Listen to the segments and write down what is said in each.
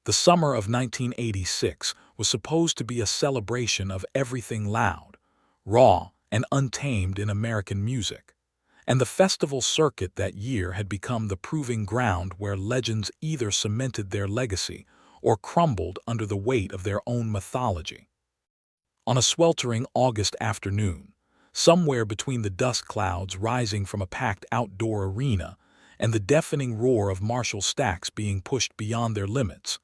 The summer of 1986 was supposed to be a celebration of everything loud, raw, and untamed in American music. And the festival circuit that year had become the proving ground where legends either cemented their legacy or crumbled under the weight of their own mythology. On a sweltering August afternoon, somewhere between the dust clouds rising from a packed outdoor arena and the deafening roar of Marshall stacks being pushed beyond their limits,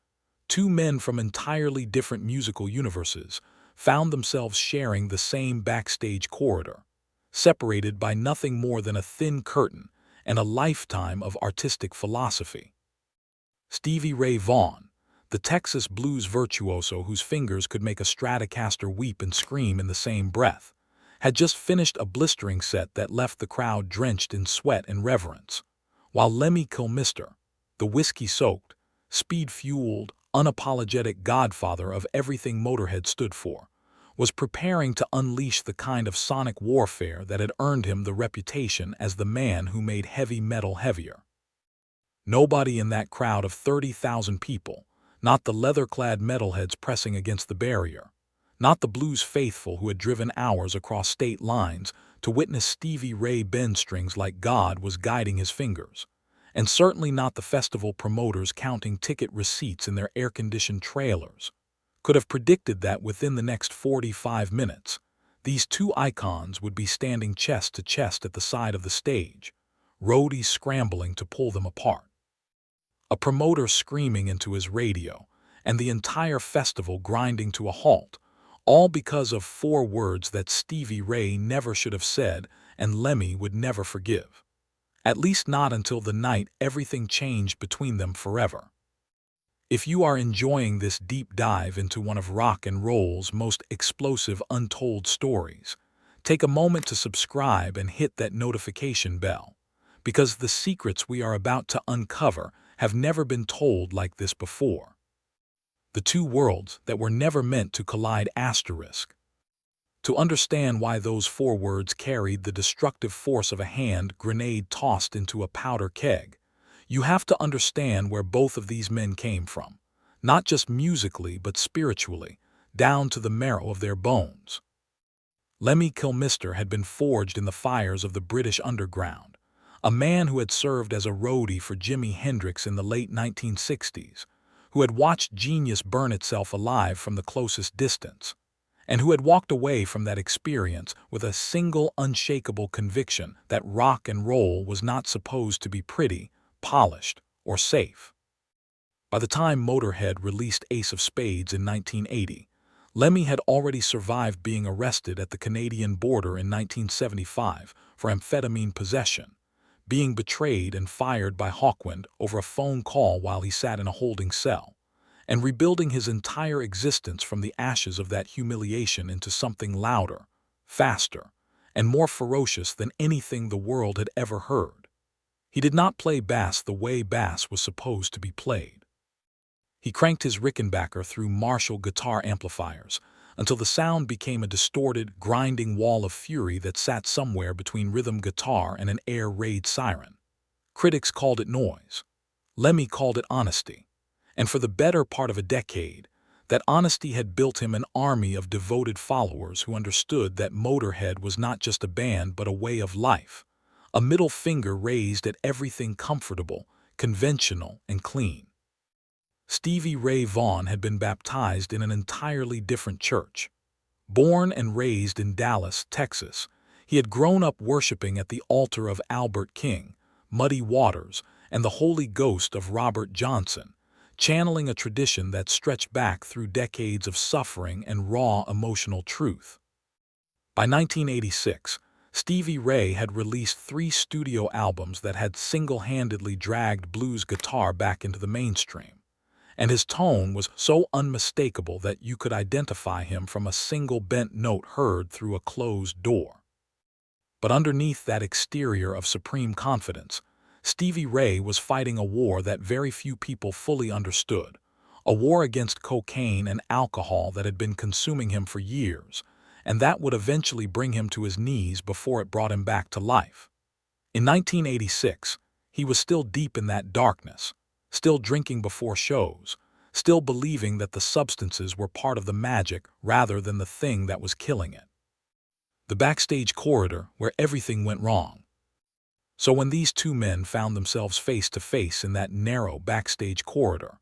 two men from entirely different musical universes found themselves sharing the same backstage corridor, separated by nothing more than a thin curtain and a lifetime of artistic philosophy. Stevie Ray Vaughan, the Texas blues virtuoso whose fingers could make a Stratocaster weep and scream in the same breath, had just finished a blistering set that left the crowd drenched in sweat and reverence, while Lemmy Kilmister, the whiskey-soaked, speed-fueled, unapologetic godfather of everything Motörhead stood for, was preparing to unleash the kind of sonic warfare that had earned him the reputation as the man who made heavy metal heavier. Nobody in that crowd of 30,000 people, not the leather-clad metalheads pressing against the barrier, not the blues faithful who had driven hours across state lines to witness Stevie Ray bend strings like God was guiding his fingers, and certainly not the festival promoters counting ticket receipts in their air-conditioned trailers, could have predicted that within the next 45 minutes, these two icons would be standing chest to chest at the side of the stage, roadies scrambling to pull them apart. A promoter screaming into his radio, and the entire festival grinding to a halt, all because of 4 words that Stevie Ray never should have said and Lemmy would never forgive. At least not until the night everything changed between them forever. If you are enjoying this deep dive into one of rock and roll's most explosive untold stories, take a moment to subscribe and hit that notification bell, because the secrets we are about to uncover have never been told like this before. The two worlds that were never meant to collide asterisk. To understand why those 4 words carried the destructive force of a hand grenade tossed into a powder keg, you have to understand where both of these men came from, not just musically but spiritually, down to the marrow of their bones. Lemmy Kilmister had been forged in the fires of the British underground, a man who had served as a roadie for Jimi Hendrix in the late 1960s, who had watched genius burn itself alive from the closest distance, and who had walked away from that experience with a single unshakable conviction that rock and roll was not supposed to be pretty, polished, or safe. By the time Motörhead released Ace of Spades in 1980, Lemmy had already survived being arrested at the Canadian border in 1975 for amphetamine possession, being betrayed and fired by Hawkwind over a phone call while he sat in a holding cell, and rebuilding his entire existence from the ashes of that humiliation into something louder, faster, and more ferocious than anything the world had ever heard. He did not play bass the way bass was supposed to be played. He cranked his Rickenbacker through Marshall guitar amplifiers until the sound became a distorted, grinding wall of fury that sat somewhere between rhythm guitar and an air raid siren. Critics called it noise. Lemmy called it honesty. And for the better part of a decade, that honesty had built him an army of devoted followers who understood that Motörhead was not just a band but a way of life, a middle finger raised at everything comfortable, conventional, and clean. Stevie Ray Vaughan had been baptized in an entirely different church. Born and raised in Dallas, Texas, he had grown up worshiping at the altar of Albert King, Muddy Waters, and the Holy Ghost of Robert Johnson, channeling a tradition that stretched back through decades of suffering and raw emotional truth. By 1986, Stevie Ray had released 3 studio albums that had single-handedly dragged blues guitar back into the mainstream, and his tone was so unmistakable that you could identify him from a single bent note heard through a closed door. But underneath that exterior of supreme confidence, Stevie Ray was fighting a war that very few people fully understood, a war against cocaine and alcohol that had been consuming him for years, and that would eventually bring him to his knees before it brought him back to life. In 1986, he was still deep in that darkness, still drinking before shows, still believing that the substances were part of the magic rather than the thing that was killing it. The backstage corridor where everything went wrong. So when these two men found themselves face to face in that narrow backstage corridor,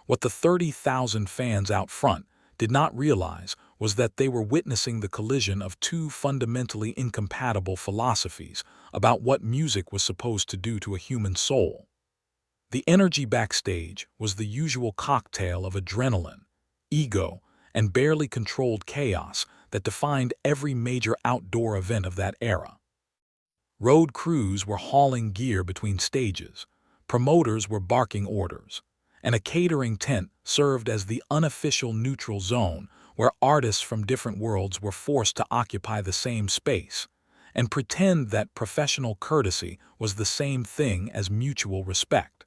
what the 30,000 fans out front did not realize was that they were witnessing the collision of two fundamentally incompatible philosophies about what music was supposed to do to a human soul. The energy backstage was the usual cocktail of adrenaline, ego, and barely controlled chaos that defined every major outdoor event of that era. Road crews were hauling gear between stages, promoters were barking orders, and a catering tent served as the unofficial neutral zone where artists from different worlds were forced to occupy the same space and pretend that professional courtesy was the same thing as mutual respect.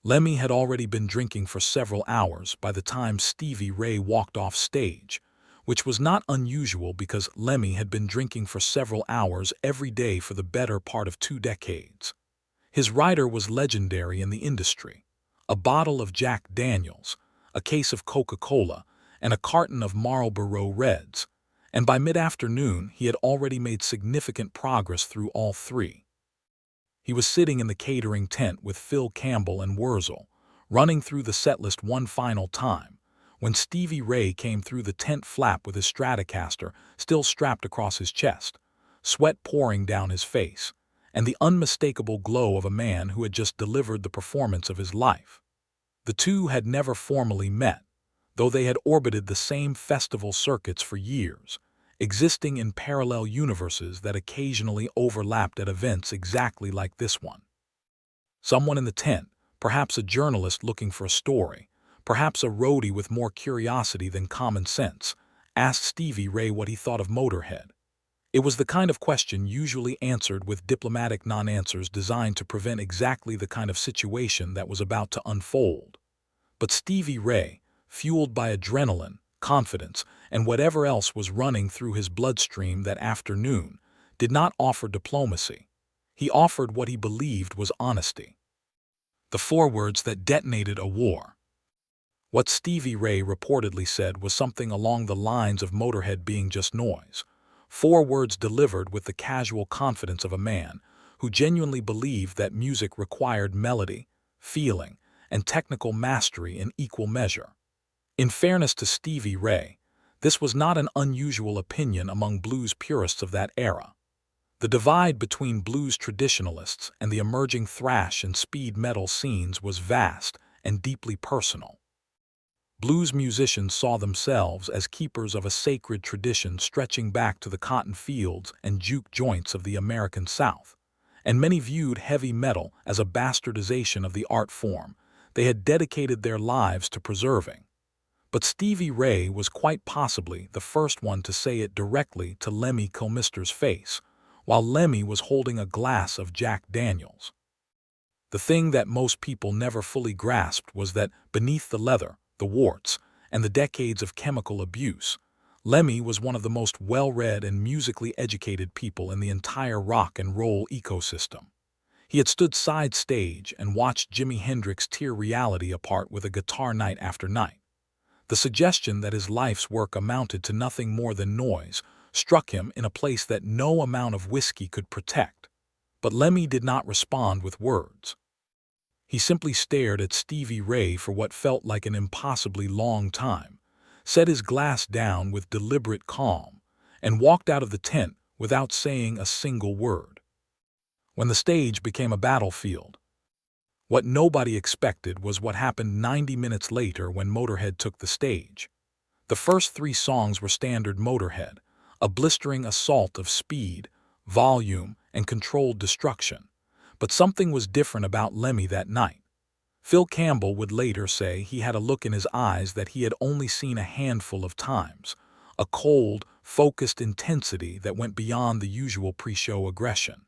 Lemmy had already been drinking for several hours by the time Stevie Ray walked off stage, which was not unusual because Lemmy had been drinking for several hours every day for the better part of 2 decades. His rider was legendary in the industry. A bottle of Jack Daniels, a case of Coca-Cola, and a carton of Marlboro Reds, and by mid-afternoon he had already made significant progress through all three. He was sitting in the catering tent with Phil Campbell and Wurzel, running through the setlist one final time, when Stevie Ray came through the tent flap with his Stratocaster still strapped across his chest, sweat pouring down his face, and the unmistakable glow of a man who had just delivered the performance of his life. The two had never formally met, though they had orbited the same festival circuits for years, existing in parallel universes that occasionally overlapped at events exactly like this one. Someone in the tent, perhaps a journalist looking for a story, perhaps a roadie with more curiosity than common sense, asked Stevie Ray what he thought of Motörhead. It was the kind of question usually answered with diplomatic non-answers designed to prevent exactly the kind of situation that was about to unfold. But Stevie Ray, fueled by adrenaline, confidence, and whatever else was running through his bloodstream that afternoon, did not offer diplomacy. He offered what he believed was honesty. The 4 words that detonated a war. What Stevie Ray reportedly said was something along the lines of Motörhead being just noise. 4 words delivered with the casual confidence of a man who genuinely believed that music required melody, feeling, and technical mastery in equal measure. In fairness to Stevie Ray, this was not an unusual opinion among blues purists of that era. The divide between blues traditionalists and the emerging thrash and speed metal scenes was vast and deeply personal. Blues musicians saw themselves as keepers of a sacred tradition stretching back to the cotton fields and juke joints of the American South, and many viewed heavy metal as a bastardization of the art form they had dedicated their lives to preserving. But Stevie Ray was quite possibly the first one to say it directly to Lemmy Kilmister's face, while Lemmy was holding a glass of Jack Daniels. The thing that most people never fully grasped was that beneath the leather, the warts, and the decades of chemical abuse, Lemmy was one of the most well-read and musically educated people in the entire rock and roll ecosystem. He had stood side stage and watched Jimi Hendrix tear reality apart with a guitar night after night. The suggestion that his life's work amounted to nothing more than noise struck him in a place that no amount of whiskey could protect. But Lemmy did not respond with words. He simply stared at Stevie Ray for what felt like an impossibly long time, set his glass down with deliberate calm, and walked out of the tent without saying a single word. When the stage became a battlefield, what nobody expected was what happened 90 minutes later when Motörhead took the stage. The first 3 songs were standard Motörhead, a blistering assault of speed, volume, and controlled destruction. But something was different about Lemmy that night. Phil Campbell would later say he had a look in his eyes that he had only seen a handful of times, a cold, focused intensity that went beyond the usual pre-show aggression.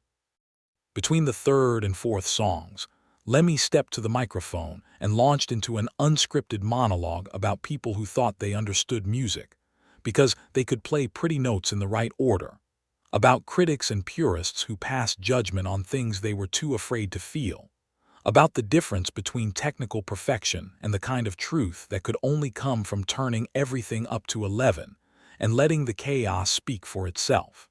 Between the 3rd and 4th songs, Lemmy stepped to the microphone and launched into an unscripted monologue about people who thought they understood music, because they could play pretty notes in the right order, about critics and purists who passed judgment on things they were too afraid to feel, about the difference between technical perfection and the kind of truth that could only come from turning everything up to 11 and letting the chaos speak for itself.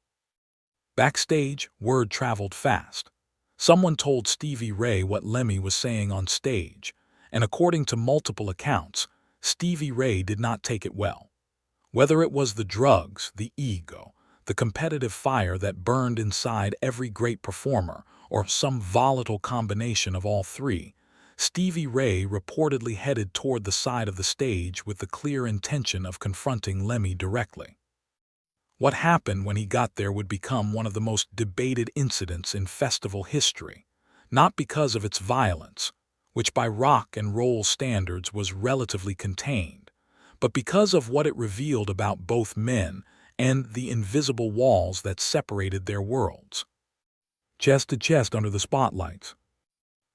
Backstage, word traveled fast. Someone told Stevie Ray what Lemmy was saying on stage, and according to multiple accounts, Stevie Ray did not take it well. Whether it was the drugs, the ego, the competitive fire that burned inside every great performer, or some volatile combination of all three, Stevie Ray reportedly headed toward the side of the stage with the clear intention of confronting Lemmy directly. What happened when he got there would become one of the most debated incidents in festival history, not because of its violence, which by rock and roll standards was relatively contained, but because of what it revealed about both men and the invisible walls that separated their worlds. Chest to chest under the spotlights,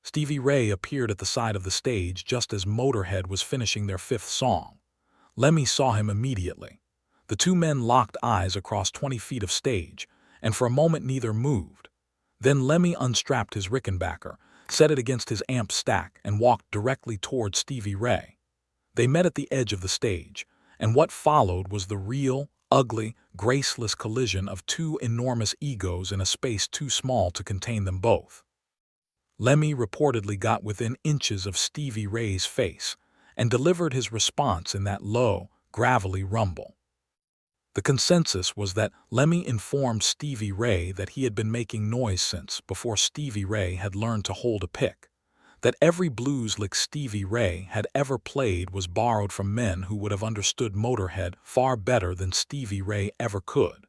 Stevie Ray appeared at the side of the stage just as Motörhead was finishing their fifth song. Lemmy saw him immediately. The two men locked eyes across 20 feet of stage, and for a moment neither moved. Then Lemmy unstrapped his Rickenbacker, set it against his amp stack, and walked directly toward Stevie Ray. They met at the edge of the stage, and what followed was the real, ugly, graceless collision of two enormous egos in a space too small to contain them both. Lemmy reportedly got within inches of Stevie Ray's face and delivered his response in that low, gravelly rumble. The consensus was that Lemmy informed Stevie Ray that he had been making noise since before Stevie Ray had learned to hold a pick, that every blues lick Stevie Ray had ever played was borrowed from men who would have understood Motörhead far better than Stevie Ray ever could,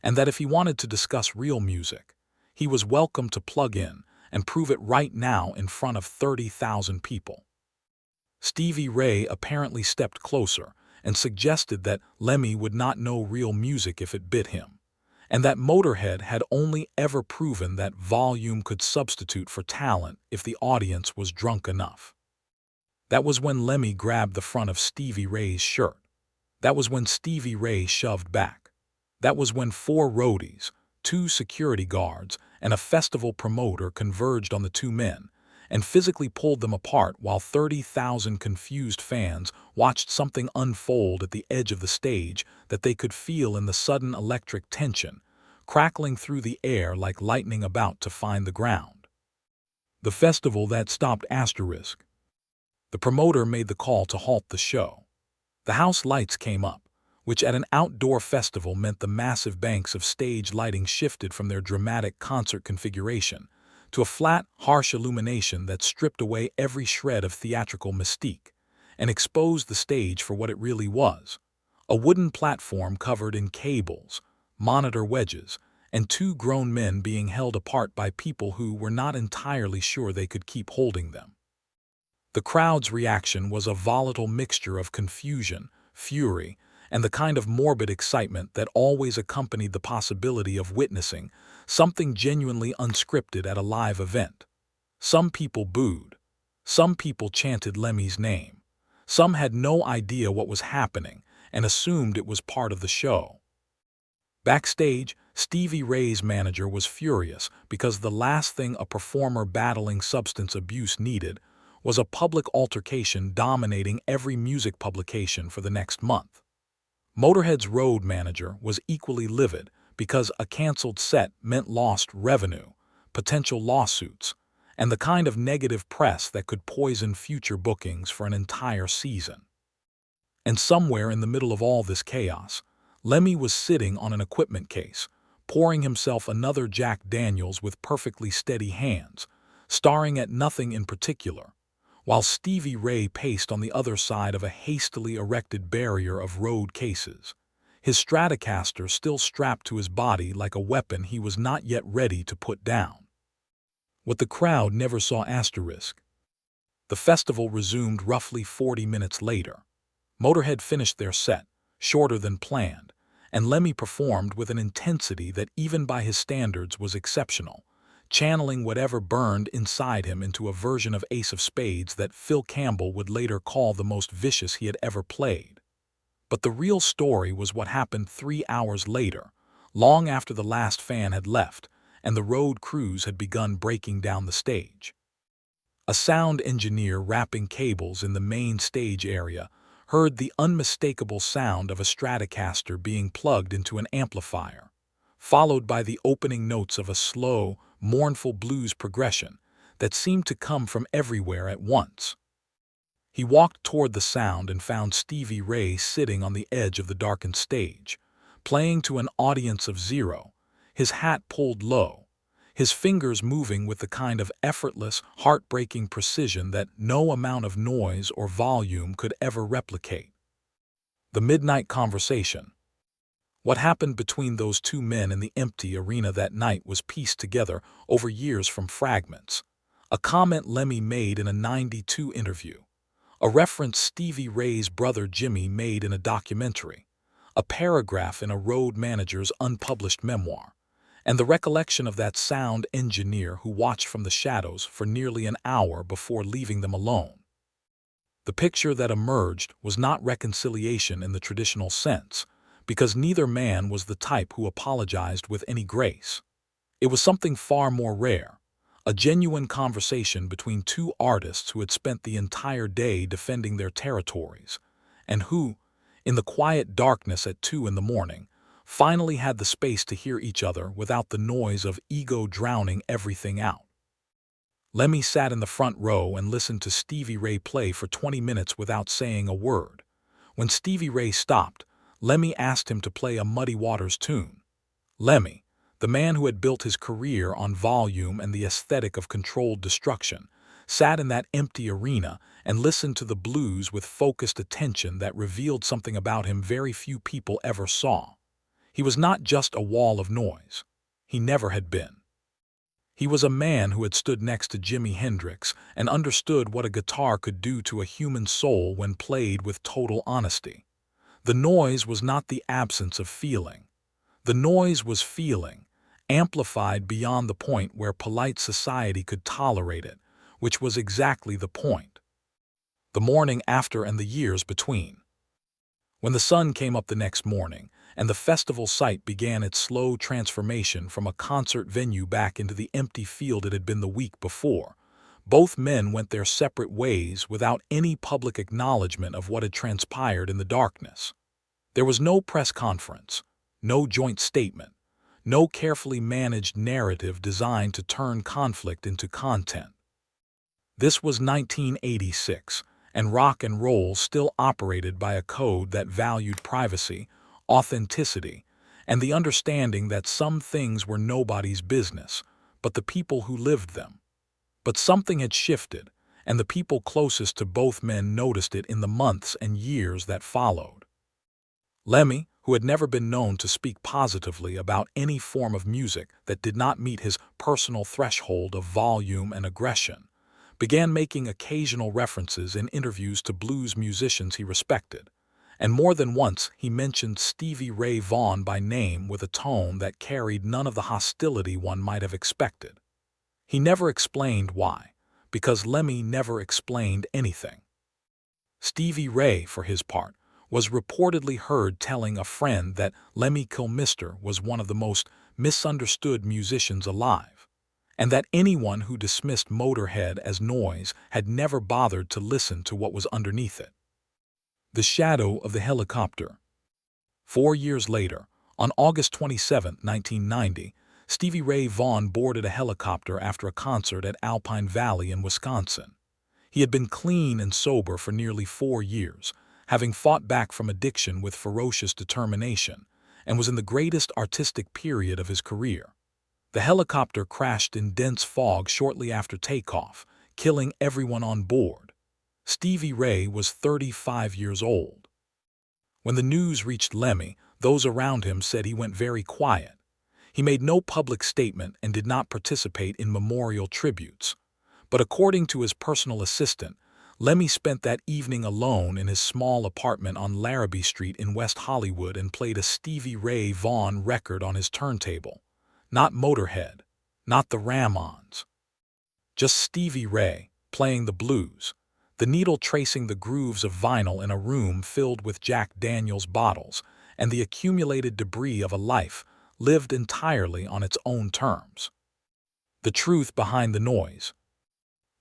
and that if he wanted to discuss real music, he was welcome to plug in and prove it right now in front of 30,000 people. Stevie Ray apparently stepped closer and suggested that Lemmy would not know real music if it bit him, and that Motörhead had only ever proven that volume could substitute for talent if the audience was drunk enough. That was when Lemmy grabbed the front of Stevie Ray's shirt. That was when Stevie Ray shoved back. That was when 4 roadies, 2 security guards, and a festival promoter converged on the two men and physically pulled them apart while 30,000 confused fans watched something unfold at the edge of the stage that they could feel in the sudden electric tension, crackling through the air like lightning about to find the ground. The festival that stopped asterisk. The promoter made the call to halt the show. The house lights came up, which at an outdoor festival meant the massive banks of stage lighting shifted from their dramatic concert configuration to a flat, harsh illumination that stripped away every shred of theatrical mystique and exposed the stage for what it really was: a wooden platform covered in cables, monitor wedges, and 2 grown men being held apart by people who were not entirely sure they could keep holding them. The crowd's reaction was a volatile mixture of confusion, fury, and the kind of morbid excitement that always accompanied the possibility of witnessing something genuinely unscripted at a live event. Some people booed. Some people chanted Lemmy's name. Some had no idea what was happening and assumed it was part of the show. Backstage, Stevie Ray's manager was furious because the last thing a performer battling substance abuse needed was a public altercation dominating every music publication for the next month. Motörhead's road manager was equally livid because a canceled set meant lost revenue, potential lawsuits, and the kind of negative press that could poison future bookings for an entire season. And somewhere in the middle of all this chaos, Lemmy was sitting on an equipment case, pouring himself another Jack Daniels with perfectly steady hands, staring at nothing in particular, while Stevie Ray paced on the other side of a hastily erected barrier of road cases, his Stratocaster still strapped to his body like a weapon he was not yet ready to put down. What the crowd never saw asterisk. The festival resumed roughly 40 minutes later. Motörhead finished their set, shorter than planned, and Lemmy performed with an intensity that even by his standards was exceptional, channeling whatever burned inside him into a version of Ace of Spades that Phil Campbell would later call the most vicious he had ever played. But the real story was what happened 3 hours later, long after the last fan had left and the road crews had begun breaking down the stage. A sound engineer wrapping cables in the main stage area heard the unmistakable sound of a Stratocaster being plugged into an amplifier, followed by the opening notes of a slow, mournful blues progression that seemed to come from everywhere at once. He walked toward the sound and found Stevie Ray sitting on the edge of the darkened stage, playing to an audience of zero, his hat pulled low, his fingers moving with the kind of effortless, heartbreaking precision that no amount of noise or volume could ever replicate. The midnight conversation. What happened between those two men in the empty arena that night was pieced together over years from fragments. A comment Lemmy made in a '92 interview, a reference Stevie Ray's brother Jimmy made in a documentary, a paragraph in a road manager's unpublished memoir, and the recollection of that sound engineer who watched from the shadows for nearly an hour before leaving them alone. The picture that emerged was not reconciliation in the traditional sense, because neither man was the type who apologized with any grace. It was something far more rare, a genuine conversation between two artists who had spent the entire day defending their territories, and who, in the quiet darkness at 2 in the morning, finally had the space to hear each other without the noise of ego drowning everything out. Lemmy sat in the front row and listened to Stevie Ray play for 20 minutes without saying a word. When Stevie Ray stopped, Lemmy asked him to play a Muddy Waters tune. Lemmy, the man who had built his career on volume and the aesthetic of controlled destruction, sat in that empty arena and listened to the blues with focused attention that revealed something about him very few people ever saw. He was not just a wall of noise. He never had been. He was a man who had stood next to Jimi Hendrix and understood what a guitar could do to a human soul when played with total honesty. The noise was not the absence of feeling. The noise was feeling, amplified beyond the point where polite society could tolerate it, which was exactly the point. The morning after and the years between. When the sun came up the next morning, and the festival site began its slow transformation from a concert venue back into the empty field it had been the week before, both men went their separate ways without any public acknowledgement of what had transpired in the darkness. There was no press conference, no joint statement, no carefully managed narrative designed to turn conflict into content. This was 1986, and rock and roll still operated by a code that valued privacy, authenticity, and the understanding that some things were nobody's business, but the people who lived them. But something had shifted, and the people closest to both men noticed it in the months and years that followed. Lemmy, who had never been known to speak positively about any form of music that did not meet his personal threshold of volume and aggression, began making occasional references in interviews to blues musicians he respected, and more than once he mentioned Stevie Ray Vaughan by name with a tone that carried none of the hostility one might have expected. He never explained why, because Lemmy never explained anything. Stevie Ray, for his part, was reportedly heard telling a friend that Lemmy Kilmister was one of the most misunderstood musicians alive, and that anyone who dismissed Motörhead as noise had never bothered to listen to what was underneath it. The shadow of the helicopter. 4 years later, on August 27, 1990, Stevie Ray Vaughan boarded a helicopter after a concert at Alpine Valley in Wisconsin. He had been clean and sober for nearly 4 years, having fought back from addiction with ferocious determination, and was in the greatest artistic period of his career. The helicopter crashed in dense fog shortly after takeoff, killing everyone on board. Stevie Ray was 35 years old. When the news reached Lemmy, those around him said he went very quiet. He made no public statement and did not participate in memorial tributes. But according to his personal assistant, Lemmy spent that evening alone in his small apartment on Larrabee Street in West Hollywood and played a Stevie Ray Vaughan record on his turntable. Not Motörhead, not the Ramones. Just Stevie Ray, playing the blues, the needle tracing the grooves of vinyl in a room filled with Jack Daniels bottles and the accumulated debris of a life lived entirely on its own terms. The truth behind the noise.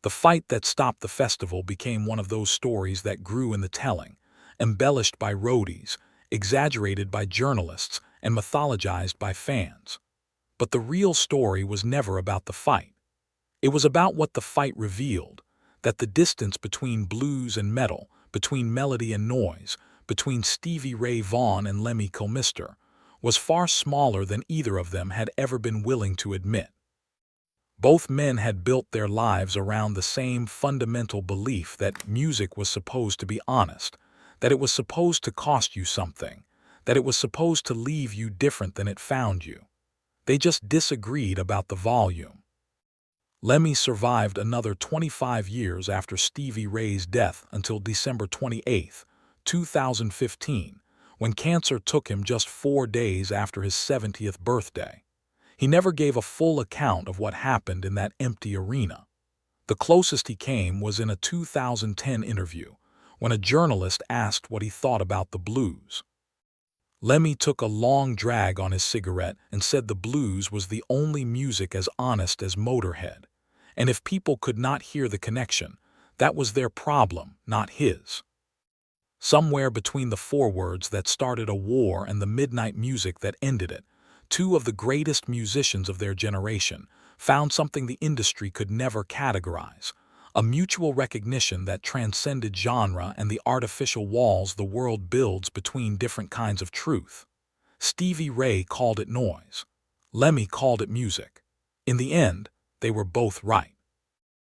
The fight that stopped the festival became one of those stories that grew in the telling, embellished by roadies, exaggerated by journalists, and mythologized by fans. But the real story was never about the fight. It was about what the fight revealed, that the distance between blues and metal, between melody and noise, between Stevie Ray Vaughan and Lemmy Kilmister, was far smaller than either of them had ever been willing to admit. Both men had built their lives around the same fundamental belief that music was supposed to be honest, that it was supposed to cost you something, that it was supposed to leave you different than it found you. They just disagreed about the volume. Lemmy survived another 25 years after Stevie Ray's death until December 28, 2015, when cancer took him just 4 days after his 70th birthday. He never gave a full account of what happened in that empty arena. The closest he came was in a 2010 interview, when a journalist asked what he thought about the blues. Lemmy took a long drag on his cigarette and said the blues was the only music as honest as Motörhead, and if people could not hear the connection, that was their problem, not his. Somewhere between the forewords that started a war and the midnight music that ended it, two of the greatest musicians of their generation found something the industry could never categorize, a mutual recognition that transcended genre and the artificial walls the world builds between different kinds of truth. Stevie Ray called it noise. Lemmy called it music. In the end, they were both right.